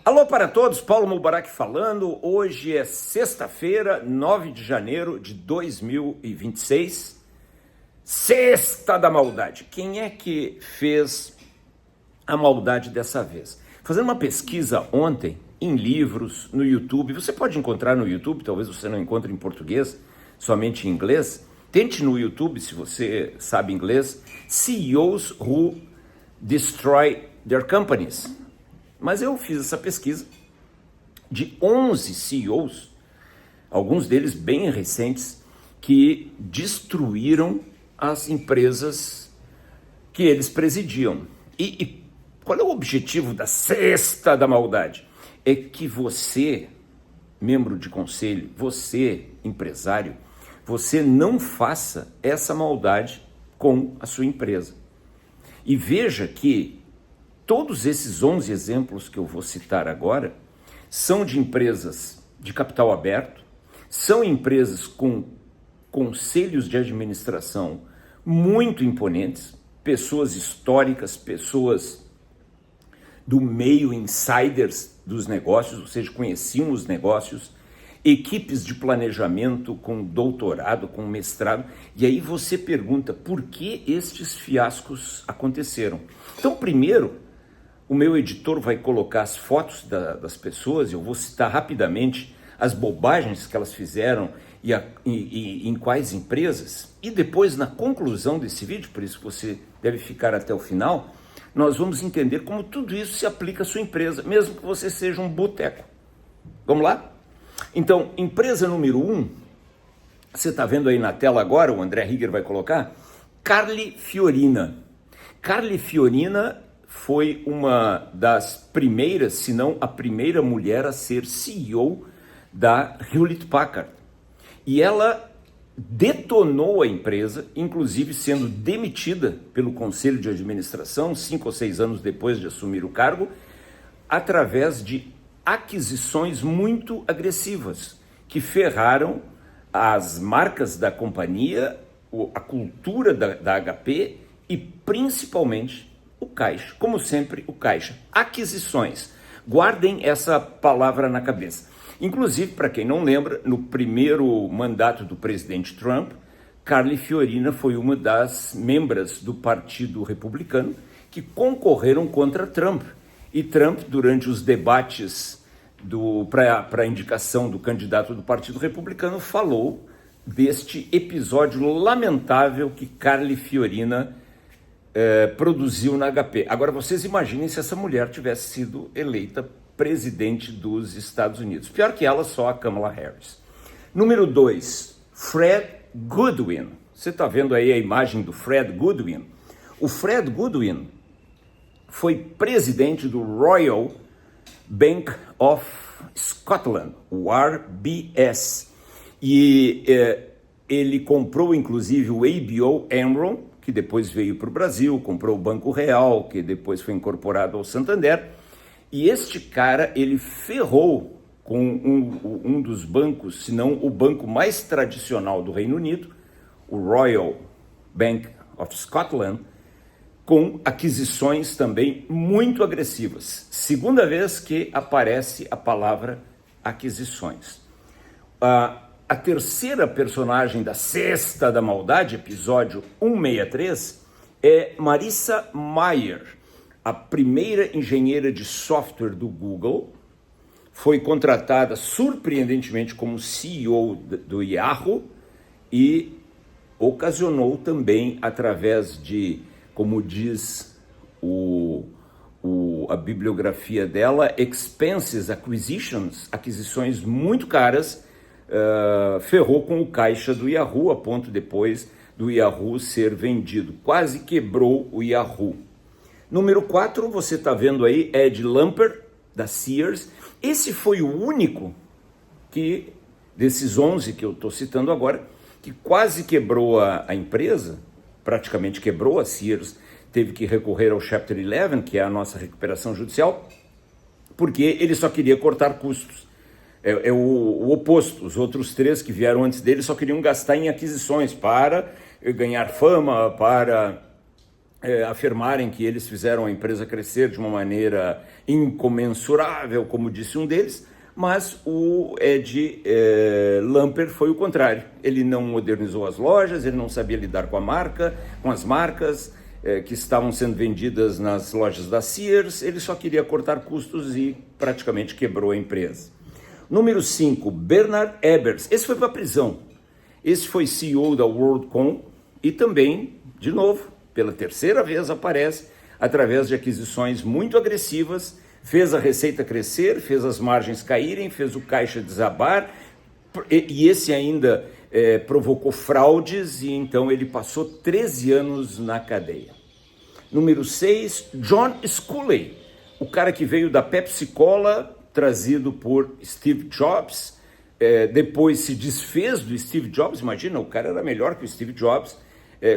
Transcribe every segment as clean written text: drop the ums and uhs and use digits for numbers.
Alô para todos, Paulo Mubarak falando. Hoje é sexta-feira, 9 de janeiro de 2026. Sexta da maldade. Quem é que fez a maldade dessa vez? Fazendo uma pesquisa ontem em livros, no YouTube. Você pode encontrar no YouTube, talvez você não encontre em português, somente em inglês. Tente no YouTube, se você sabe inglês, CEOs who destroy their companies. Mas eu fiz essa pesquisa de 11 CEOs, alguns deles bem recentes, que destruíram as empresas que eles presidiam. E qual é o objetivo da sexta da maldade? É que você, membro de conselho, você, empresário, você não faça essa maldade com a sua empresa. E veja que todos esses 11 exemplos que eu vou citar agora são de empresas de capital aberto, são empresas com conselhos de administração muito imponentes, pessoas históricas, pessoas do meio, insiders dos negócios, ou seja, conheciam os negócios, equipes de planejamento com doutorado, com mestrado, e aí você pergunta por que estes fiascos aconteceram. Então, primeiro, o meu editor vai colocar as fotos das pessoas, eu vou citar rapidamente as bobagens que elas fizeram e em quais empresas, e depois, na conclusão desse vídeo, por isso você deve ficar até o final, nós vamos entender como tudo isso se aplica à sua empresa, mesmo que você seja um boteco. Vamos lá? Então, empresa número 1, você está vendo aí na tela agora, o André Higger vai colocar, Carli Fiorina. Carli Fiorina foi uma das primeiras, se não a primeira mulher a ser CEO da Hewlett Packard. E ela detonou a empresa, inclusive sendo demitida pelo Conselho de Administração, 5 ou 6 anos depois de assumir o cargo, através de aquisições muito agressivas, que ferraram as marcas da companhia, a cultura da HP e principalmente o caixa. Como sempre, o caixa. Aquisições. Guardem essa palavra na cabeça. Inclusive, para quem não lembra, no primeiro mandato do presidente Trump, Carli Fiorina foi uma das membros do Partido Republicano que concorreram contra Trump. E Trump, durante os debates para a indicação do candidato do Partido Republicano, falou deste episódio lamentável que Carli Fiorina produziu na HP. Agora, vocês imaginem se essa mulher tivesse sido eleita presidente dos Estados Unidos. Pior que ela, só a Kamala Harris. Número 2, Fred Goodwin. Você está vendo aí a imagem do Fred Goodwin? O Fred Goodwin foi presidente do Royal Bank of Scotland, o RBS. E ele comprou, inclusive, o ABO Enron, que depois veio para o Brasil, comprou o Banco Real, que depois foi incorporado ao Santander. E este cara, ele ferrou com um dos bancos, se não o banco mais tradicional do Reino Unido, o Royal Bank of Scotland, com aquisições também muito agressivas. Segunda vez que aparece a palavra aquisições. A terceira personagem da Sexta da Maldade, episódio 163, é Marissa Mayer, a primeira engenheira de software do Google. Foi contratada surpreendentemente como CEO do Yahoo e ocasionou também, através de, como diz a bibliografia dela, expenses, acquisitions, aquisições muito caras, ferrou com o caixa do Yahoo, a ponto depois do Yahoo ser vendido. Quase quebrou o Yahoo. Número 4, você está vendo aí, Ed Lamper, da Sears. Esse foi o único desses 11 que eu estou citando agora, que quase quebrou a empresa, praticamente quebrou a Sears, teve que recorrer ao Chapter 11, que é a nossa recuperação judicial, porque ele só queria cortar custos. É o oposto. Os outros 3 que vieram antes dele só queriam gastar em aquisições para ganhar fama, para afirmarem que eles fizeram a empresa crescer de uma maneira incomensurável, como disse um deles, mas o Ed Lamper foi o contrário. Ele não modernizou as lojas, ele não sabia lidar com as marcas que estavam sendo vendidas nas lojas da Sears, ele só queria cortar custos e praticamente quebrou a empresa. Número 5, Bernard Ebbers. Esse foi para a prisão. Esse foi CEO da WorldCom e também, de novo, pela terceira vez aparece, através de aquisições muito agressivas, fez a receita crescer, fez as margens caírem, fez o caixa desabar, e esse ainda provocou fraudes, e então ele passou 13 anos na cadeia. Número 6, John Sculley, o cara que veio da Pepsi Cola, trazido por Steve Jobs, depois se desfez do Steve Jobs, imagina, o cara era melhor que o Steve Jobs,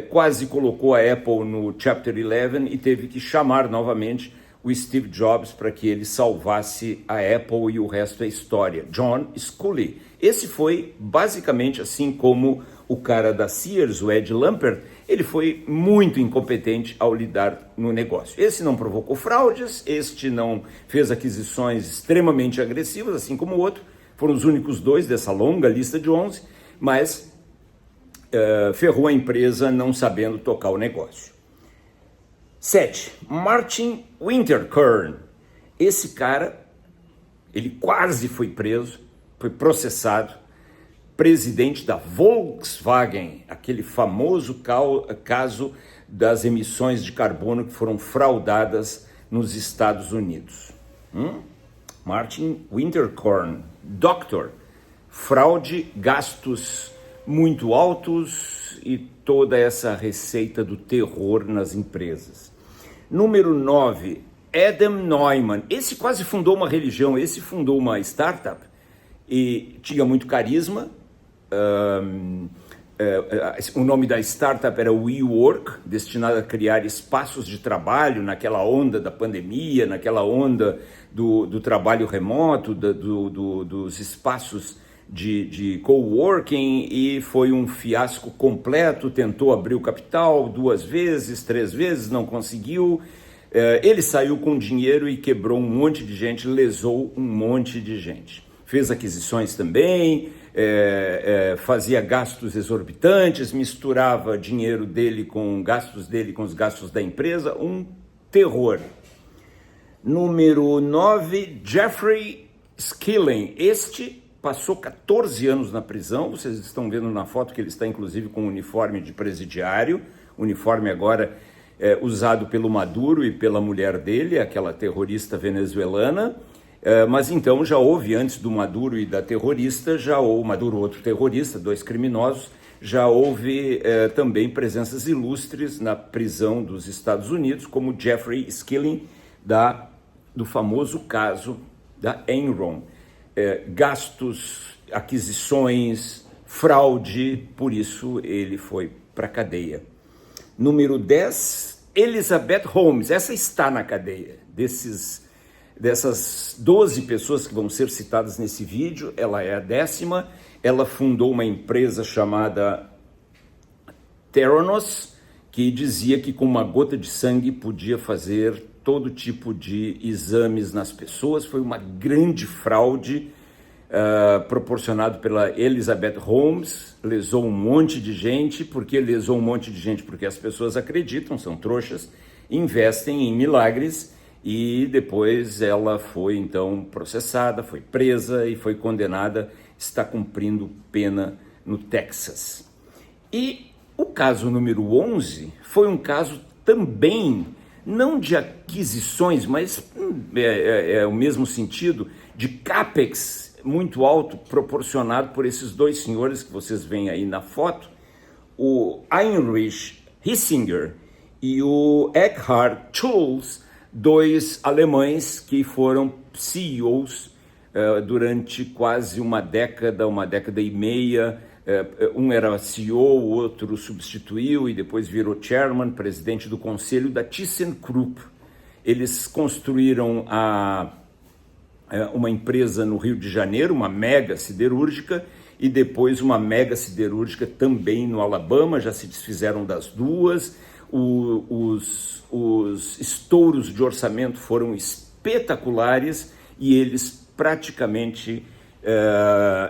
quase colocou a Apple no Chapter 11 e teve que chamar novamente o Steve Jobs para que ele salvasse a Apple, e o resto é história. John Sculley. Esse foi basicamente, assim como o cara da Sears, o Ed Lamper, ele foi muito incompetente ao lidar no negócio. Esse não provocou fraudes, este não fez aquisições extremamente agressivas, assim como o outro. Foram os únicos dois dessa longa lista de 11, mas ferrou a empresa não sabendo tocar o negócio. 7. Martin Winterkorn. Esse cara, ele quase foi preso, foi processado, presidente da Volkswagen, aquele famoso caso das emissões de carbono que foram fraudadas nos Estados Unidos. Martin Winterkorn, Doctor, fraude, gastos muito altos e toda essa receita do terror nas empresas. Número 9, Adam Neumann. Esse quase fundou uma religião, esse fundou uma startup e tinha muito carisma. O nome da startup era WeWork, destinada a criar espaços de trabalho naquela onda da pandemia, naquela onda do trabalho remoto, dos espaços de coworking, e foi um fiasco completo. Tentou abrir o capital 2 vezes, 3 vezes, não conseguiu. Ele saiu com dinheiro e quebrou um monte de gente, lesou um monte de gente. Fez aquisições também, fazia gastos exorbitantes, misturava dinheiro dele com os gastos da empresa, um terror. Número 9, Jeffrey Skilling. Este passou 14 anos na prisão, vocês estão vendo na foto que ele está inclusive com um uniforme de presidiário, uniforme agora usado pelo Maduro e pela mulher dele, aquela terrorista venezuelana. Mas então já houve, antes do Maduro e da terrorista, Maduro outro terrorista, 2 criminosos, já houve também presenças ilustres na prisão dos Estados Unidos, como Jeffrey Skilling, do famoso caso da Enron. Gastos, aquisições, fraude, por isso ele foi para a cadeia. Número 10, Elizabeth Holmes, essa está na cadeia. Dessas 12 pessoas que vão ser citadas nesse vídeo, ela é a 10ª. Ela fundou uma empresa chamada Theranos, que dizia que com uma gota de sangue podia fazer todo tipo de exames nas pessoas. Foi uma grande fraude proporcionado pela Elizabeth Holmes, lesou um monte de gente. Por que lesou um monte de gente? Porque as pessoas acreditam, são trouxas, investem em milagres, e depois ela foi então processada, foi presa e foi condenada, está cumprindo pena no Texas. E o caso número 11 foi um caso também, não de aquisições, mas é o mesmo sentido, de CAPEX muito alto, proporcionado por esses 2 senhores que vocês veem aí na foto, o Heinrich Hissinger e o Eckhard Schulz, 2 alemães que foram CEOs durante quase uma década e meia. Um era CEO, o outro substituiu e depois virou chairman, presidente do conselho da ThyssenKrupp. Eles construíram uma empresa no Rio de Janeiro, uma mega siderúrgica, e depois uma mega siderúrgica também no Alabama, já se desfizeram das 2. os estouros de orçamento foram espetaculares e eles praticamente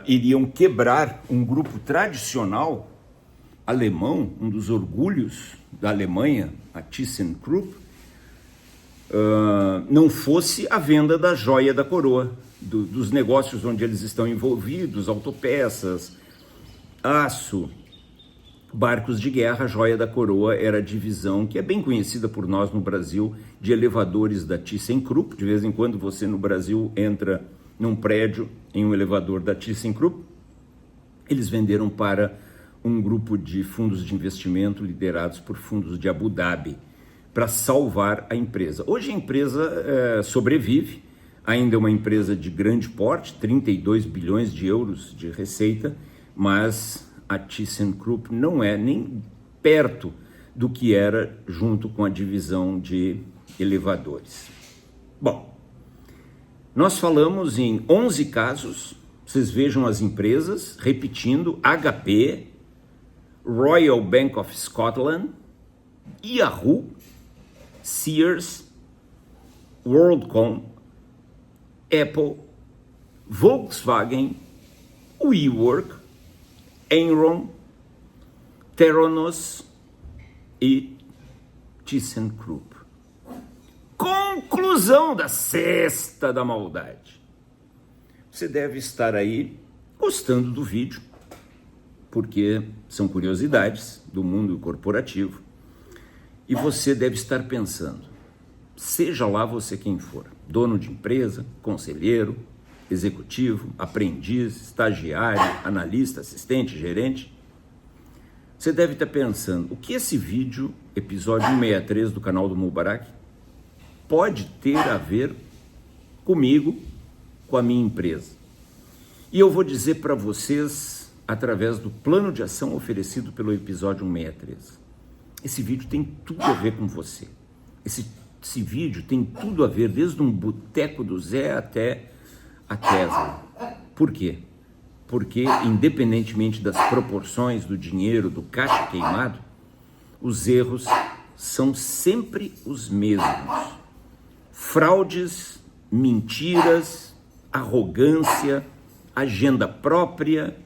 iriam quebrar um grupo tradicional alemão, um dos orgulhos da Alemanha, a ThyssenKrupp, não fosse a venda da joia da coroa, dos negócios onde eles estão envolvidos, autopeças, aço, barcos de guerra. A joia da coroa era a divisão que é bem conhecida por nós no Brasil, de elevadores da ThyssenKrupp. De vez em quando você no Brasil entra num prédio em um elevador da ThyssenKrupp. Eles venderam para um grupo de fundos de investimento liderados por fundos de Abu Dhabi para salvar a empresa. Hoje a empresa sobrevive, ainda é uma empresa de grande porte, 32 bilhões de euros de receita, mas a ThyssenKrupp não é nem perto do que era junto com a divisão de elevadores. Bom, nós falamos em 11 casos, vocês vejam as empresas, repetindo: HP, Royal Bank of Scotland, Yahoo, Sears, WorldCom, Apple, Volkswagen, WeWork, Enron, Theranos e ThyssenKrupp. Conclusão da cesta da maldade. Você deve estar aí gostando do vídeo, porque são curiosidades do mundo corporativo, e você deve estar pensando, seja lá você quem for, dono de empresa, conselheiro, executivo, aprendiz, estagiário, analista, assistente, gerente, você deve estar pensando, o que esse vídeo, episódio 163 do canal do Mubarak, pode ter a ver comigo, com a minha empresa? E eu vou dizer para vocês, através do plano de ação oferecido pelo episódio 163. Esse vídeo tem tudo a ver com você. Esse vídeo tem tudo a ver, desde um boteco do Zé até a Tesla. Por quê? Porque, independentemente das proporções do dinheiro, do caixa queimado, os erros são sempre os mesmos. Fraudes, mentiras, arrogância, agenda própria,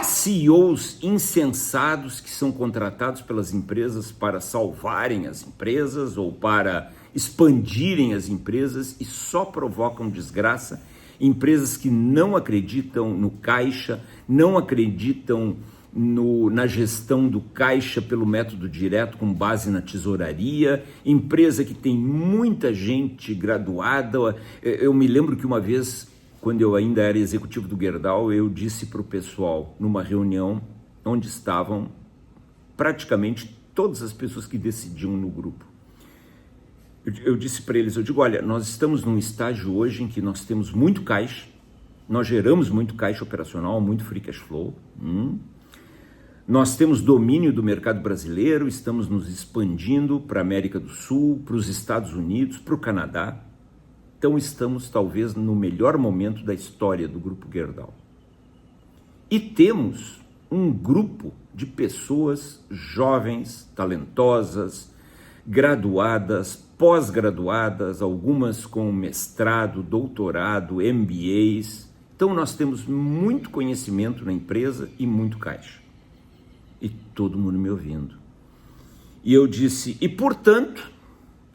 CEOs insensados que são contratados pelas empresas para salvarem as empresas ou para expandirem as empresas e só provocam desgraça. Empresas que não acreditam no caixa, não acreditam na gestão do caixa pelo método direto com base na tesouraria, empresa que tem muita gente graduada. Eu me lembro que uma vez, quando eu ainda era executivo do Gerdau, eu disse para o pessoal, numa reunião onde estavam praticamente todas as pessoas que decidiam no grupo, eu disse para eles, eu digo, olha, nós estamos num estágio hoje em que nós temos muito caixa, nós geramos muito caixa operacional, muito free cash flow, nós temos domínio do mercado brasileiro, estamos nos expandindo para a América do Sul, para os Estados Unidos, para o Canadá. Então estamos talvez no melhor momento da história do Grupo Gerdau. E temos um grupo de pessoas jovens, talentosas, graduadas, pós-graduadas, algumas com mestrado, doutorado, MBAs. Então nós temos muito conhecimento na empresa e muito caixa. E todo mundo me ouvindo. E eu disse, e portanto,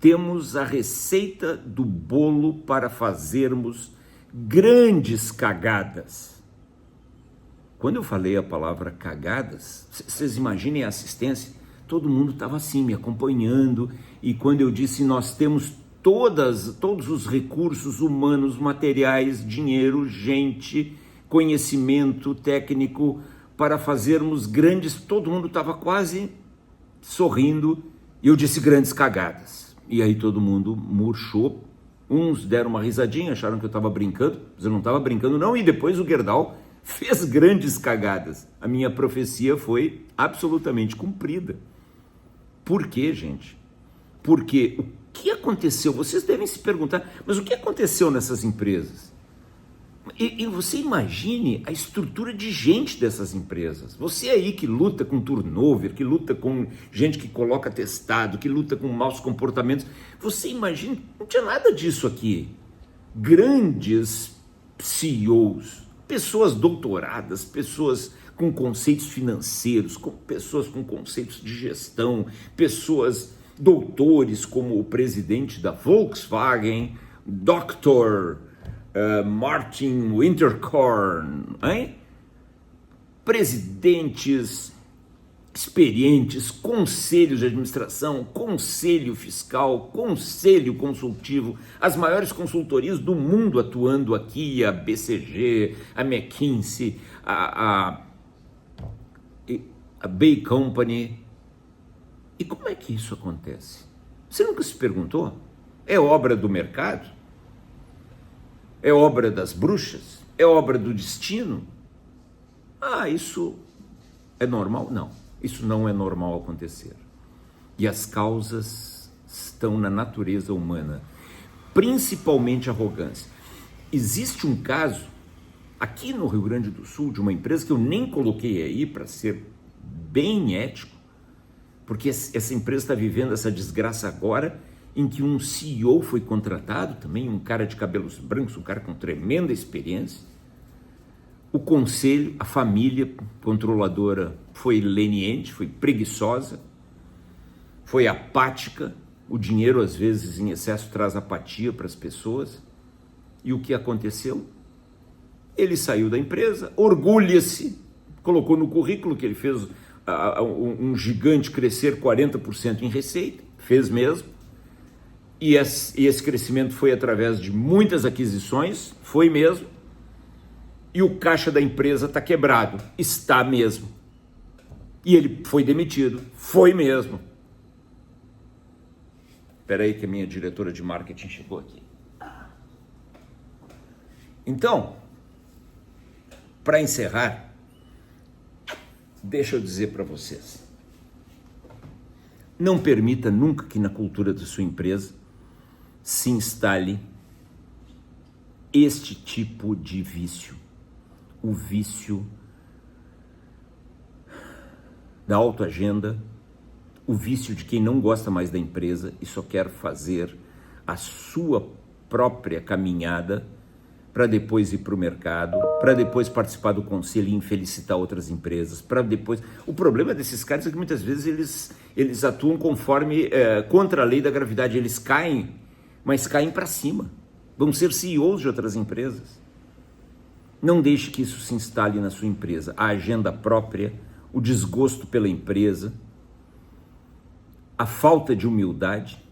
temos a receita do bolo para fazermos grandes cagadas. Quando eu falei a palavra cagadas, vocês imaginem a assistência, todo mundo estava assim, me acompanhando, e quando eu disse, nós temos todos os recursos humanos, materiais, dinheiro, gente, conhecimento técnico, para fazermos grandes, todo mundo estava quase sorrindo, e eu disse grandes cagadas. E aí todo mundo murchou, uns deram uma risadinha, acharam que eu estava brincando, mas eu não estava brincando não, e depois o Gerdau fez grandes cagadas. A minha profecia foi absolutamente cumprida. Por quê, gente? Porque o que aconteceu? Vocês devem se perguntar, mas o que aconteceu nessas empresas? E você imagine a estrutura de gente dessas empresas. Você aí que luta com turnover, que luta com gente que coloca atestado, que luta com maus comportamentos. Você imagina, não tinha nada disso aqui. Grandes CEOs, pessoas doutoradas, pessoas com conceitos financeiros, pessoas com conceitos de gestão, pessoas doutores como o presidente da Volkswagen, Dr. Martin Winterkorn, hein? Presidentes experientes, conselhos de administração, conselho fiscal, conselho consultivo, as maiores consultorias do mundo atuando aqui, a BCG, a McKinsey, a Bay Company. E como é que isso acontece? Você nunca se perguntou? É obra do mercado? É obra das bruxas? É obra do destino? Isso é normal? Não, isso não é normal acontecer. E as causas estão na natureza humana, principalmente a arrogância. Existe um caso aqui no Rio Grande do Sul de uma empresa que eu nem coloquei aí para ser bem ético, porque essa empresa está vivendo essa desgraça agora, em que um CEO foi contratado, também um cara de cabelos brancos, um cara com tremenda experiência. O conselho, a família controladora foi leniente, foi preguiçosa, foi apática. O dinheiro, às vezes, em excesso, traz apatia para as pessoas. E o que aconteceu? Ele saiu da empresa, orgulha-se, colocou no currículo que ele fez um gigante crescer 40% em receita, fez mesmo. E esse crescimento foi através de muitas aquisições, foi mesmo. E o caixa da empresa está quebrado, está mesmo. E ele foi demitido, foi mesmo. Espera aí que a minha diretora de marketing chegou aqui. Então, para encerrar, deixa eu dizer para vocês. Não permita nunca que na cultura da sua empresa se instale este tipo de vício, o vício da autoagenda, o vício de quem não gosta mais da empresa e só quer fazer a sua própria caminhada para depois ir para o mercado, para depois participar do conselho e infelicitar outras empresas, para depois... O problema desses caras é que muitas vezes eles atuam conforme, contra a lei da gravidade, eles caem, mas caem para cima, vão ser CEOs de outras empresas. Não deixe que isso se instale na sua empresa, a agenda própria, o desgosto pela empresa, a falta de humildade.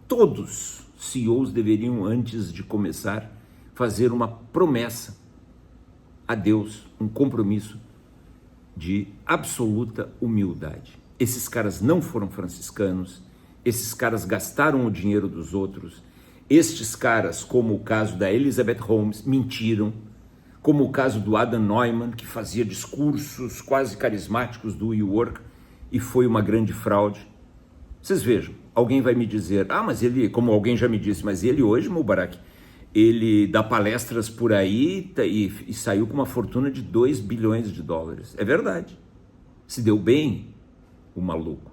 Todos CEOs deveriam, antes de começar, fazer uma promessa a Deus, um compromisso de absoluta humildade. Esses caras não foram franciscanos, esses caras gastaram o dinheiro dos outros, estes caras, como o caso da Elizabeth Holmes, mentiram, como o caso do Adam Neumann, que fazia discursos quase carismáticos do WeWork e foi uma grande fraude. Vocês vejam, alguém vai me dizer, mas ele, como alguém já me disse, mas ele hoje, Mubarak, ele dá palestras por aí e saiu com uma fortuna de 2 bilhões de dólares. É verdade. Se deu bem, o maluco.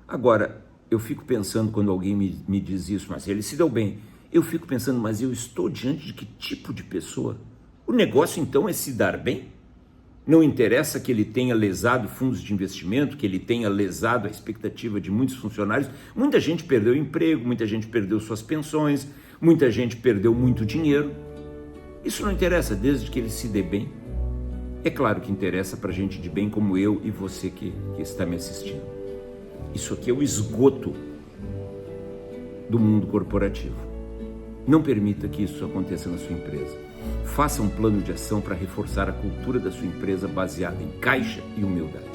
Agora, eu fico pensando quando alguém me diz isso, mas ele se deu bem. Eu fico pensando, mas eu estou diante de que tipo de pessoa? O negócio então é se dar bem? Não interessa que ele tenha lesado fundos de investimento, que ele tenha lesado a expectativa de muitos funcionários. Muita gente perdeu emprego, muita gente perdeu suas pensões, muita gente perdeu muito dinheiro. Isso não interessa, desde que ele se dê bem. É claro que interessa para gente de bem como eu e você que está me assistindo. Isso aqui é o esgoto do mundo corporativo. Não permita que isso aconteça na sua empresa. Faça um plano de ação para reforçar a cultura da sua empresa baseada em caixa e humildade.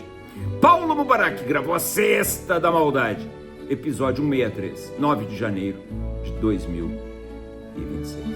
Paulo Mubarak gravou a Sexta da Maldade, episódio 163, 9 de janeiro de 2026.